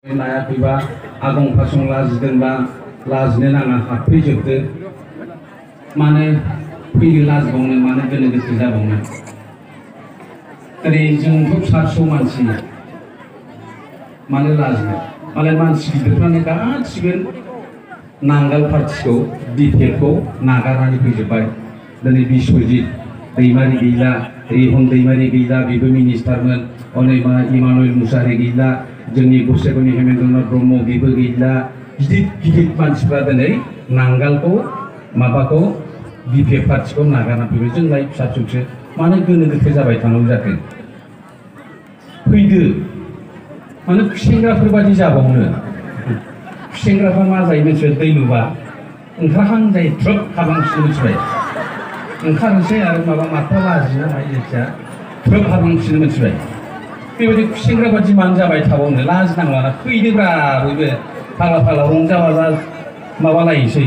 लायाखैबा आगं फासं लाजिदोंबा लाजिनो नाङा हाबफैजोबदो मानो फैनो लाजिबावनो मानो गोनो गोथो जाबावनो ओरै जोंथ' फिसा फिसौ मानसि मानो लाजिनो मालाय मानसि गिदिरफ्रानो गासिबो नांगाल पार्टिखौ बिपिएफखौ नागारनानै फैजोब्बाय दिनै बिश्वजित दैमारि गैला रिहन दैमारि गैला बेबो मिनिस्टारमोन हनै मा इमानुएल मुसाहारि गैला जोंनि गसाइगावनि हेमेन्द्रनाथ ब्रह्म बेबो गैला गिदिर गिदिर मानसिफ्रा दिनै नांगालखौ माबाखौ बिपिएफ पार्टिखौ नागारना फैबाय जोंलाय फिसा फिसौसो मानो गोनो गोथो जाबाय थानांगौ जाखो फैदो मानो सेंग्राफोर बादि जाबावनो सेंग्राफ्रा मा जायो मोनसे दै लुबा ओंखारहां जायो ट्रप हाबांसिनो मिथिबाय ओंखारनोसै आरो माबा माथ्रा लाजिनो हायो जायखिया ट्रप हाबांसिनो मिथिबाय बेबायदि सेंग्रा बादि मानो जाबाय थाबावनो लाजिनांलाना फैदोब्रा बयबो फाला फाला रंजा बाजा माबालायसै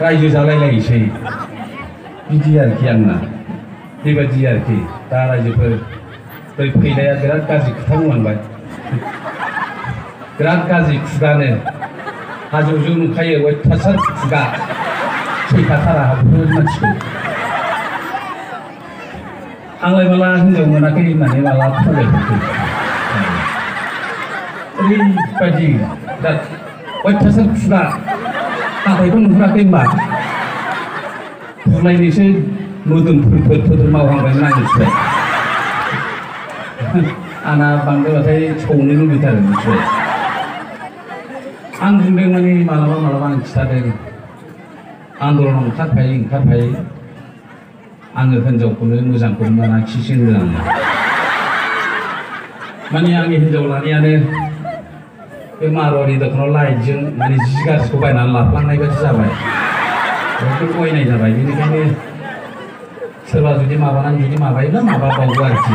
रायजो जालायलायसै बिदि आरोखि आंना बेबायदि आरोखि दा रायजोफोर बै फैनाया बिराद गाज्रि खोथा बुंलांबाय बिराद गाज्रि खुगानो हाजोआव नुखायो अयथासार खुगा सैखाथारा बेफोर मानसिखौ आंलाय माला हिनजाव मोनाखै होननानै माला थगायफोरखौ ओरैबायदि बिराद अयथासार खुगा हाथायखौ नुहुराखै होनबा बुलायनोसो मोदोमफोर मावहांबायमोन आं मिथिबाय आंना बांद्रायबाथाय सौनो लुबैथारो मिथिबाय आं बुंदों माने मालाबा मालाबा आं खिथादों आन्दलनाव ओंखारफायो आङो हिनजावखौनो मोजांखौनो मोना खिसो होनो आङो माने आंनि हिनजाव लानायानो बे मारवारि दखानाव लाइटजों माने जि गाज्रिखौ बायनानै लाफ्लांनाय बायदि जाबाय बेखौ अयनाय जाबाय बेनिखायनो सोरबा जुदि माबानानै जुदि माबायोब्ला माबाबावो आरोखि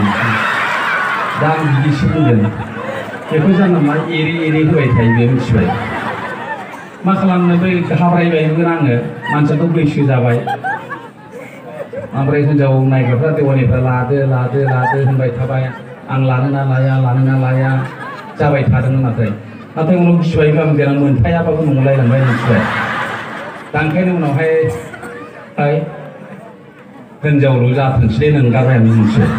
दा आं बिदिसो बुंदों बेखौ जानला मानला एरै होबाय थायो बे मिथिबाय मा खालामनो बै हाब्रायबायबो आङो मानसियाथ' बैसो जाबाय ओमफ्राय हिनजाव नायग्राफ्रा देवानिफ्रा लादो होनबाय थाबाय आं लानो ना लाया जाबाय थादोंमोन नाथाय उनाव गिबायबो आं देनां मोनफायाबाबो नंलायलांबाय मिथिबाय दा ओंखायनो उनावहाय हिनजावल' जाथोंसै नंगारबाय आं मिथिबाय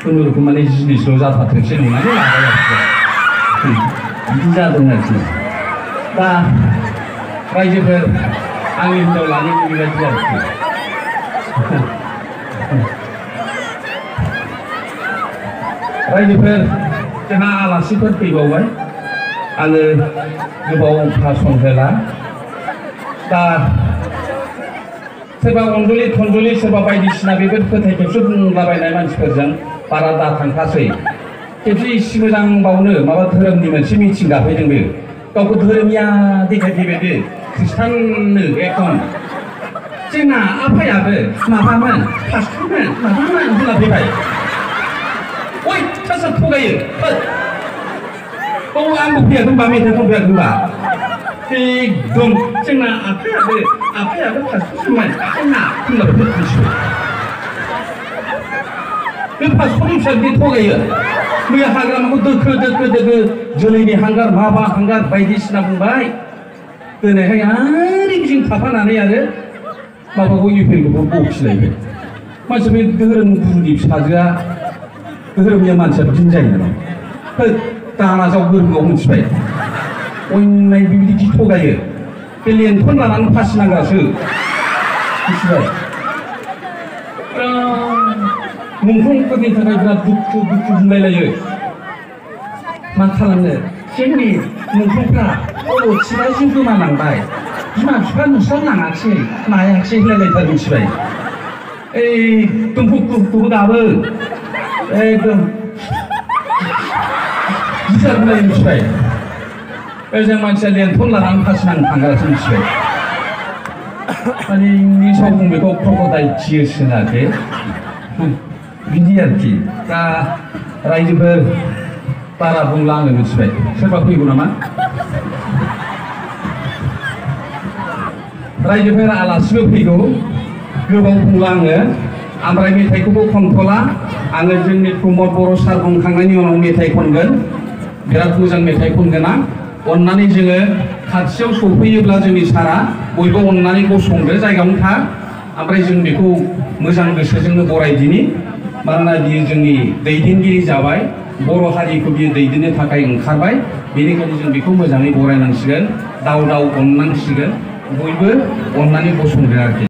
खुनुरुखुम माने जिनिसल' जाथारथोंसै नंनानै लाबाय आरोखि बिदि जादों आरोखि दा रायजोफोर आंनि हिनजाव लानायनि बेबायदि आरोखि रायजोफोर जोंहा आलासिफोर फैबावबाय आङो गोबाव भाषण होला दा सोरबा अनजलि थनजलि सोरबा बायदिसिना बेफोर फोथाय खेबसे बुंलाबायनाय मानसिफोरजों बारा दाथांखासै खेबसे इसे मोजां बावनो माबा धोरोमनि मोनसे मिथिं गाफैदों बे गावखौ धोरोमिया देखायफैबाय बे ख्रिस्टाननो एकदम जोंना आफायाबो माबामोन पास्टरमोन माबामोन होनना फैबाय अयथासार थगायो आंबो फैयाखैबा मेथाइ खनफैयाखैबा एकदम जोंना आफायाबो पास्टरसोमोन जोंना होनना फैबाय बे पास्टरनि फिसा बिदि थगायो मैया हाग्रामाखौ दोखो जोलैनि हांगार माबा हांगार बायदिसिना बुंबाय दिनैहाय आरो बिजों थाफानानै आरो माबाखौ इउपिएलखौबो बखिलायबाय मानसि बे धोरोम गुरुनि फिसाजोआ धोरोमनिया मानसिया बिदिनो जायो नामा दाना जाव गोरोंआव मिथिबाय अयनाय बिबायदि थगायो बे लेन्थन लानानै फासि नांग्रासो मिथिबाय मुंख्लंफोरनि थाखाय बिराद दुखु होनलायलायो मा खालामनो जोंनि मुंख्लंफ्रा अल'थिया जिउ गोमालांबाय बिमा बिफा नोंस्रा नायाखिसै होनलायलायथार मिथिबाय एकदम दुखु गाबो एकदम गिथार होनलाय मिथिबाय जों मानसिया लेन्थन लानानै फासि नांनो थांग्रासो मिथिबाय माने इंलिसाव बुं बेखौ क्रक'डाइल टियार्स होनो आरोखि बिदि आरोखि दा रायजोफोर बारा बुंला आङो मिथिबाय सोरबा फैगौ नामा रायजोफोर आलासिबो फैगौ गोबाव बुंला आङो ओमफ्राय मेथाइखौबो खनथ'ला आङो जोंनि प्रमद बर' सार बुंखांनायनि उनाव मेथाइ खनगोन बिराद मोजां मेथाइ खनगोन आं अननानै जोङो खाथियाव सफैयोब्ला जोंनि सारा बयबो अननानै गसंदो जायगायावनो था ओमफ्राय जों बेखौ मोजां गोसोजोंनो बरायदिनि मानोना बियो जोंनि दैदेनगिरि जाबाय बर' हारिखौ बियो दैदेननो थाखाय ओंखारबाय बेनिखायनो जों बेखौ मोजाङै बरायनांसिगोन दाव दाव अननांसिगोन बयबो अननानै गसंदो आरोखि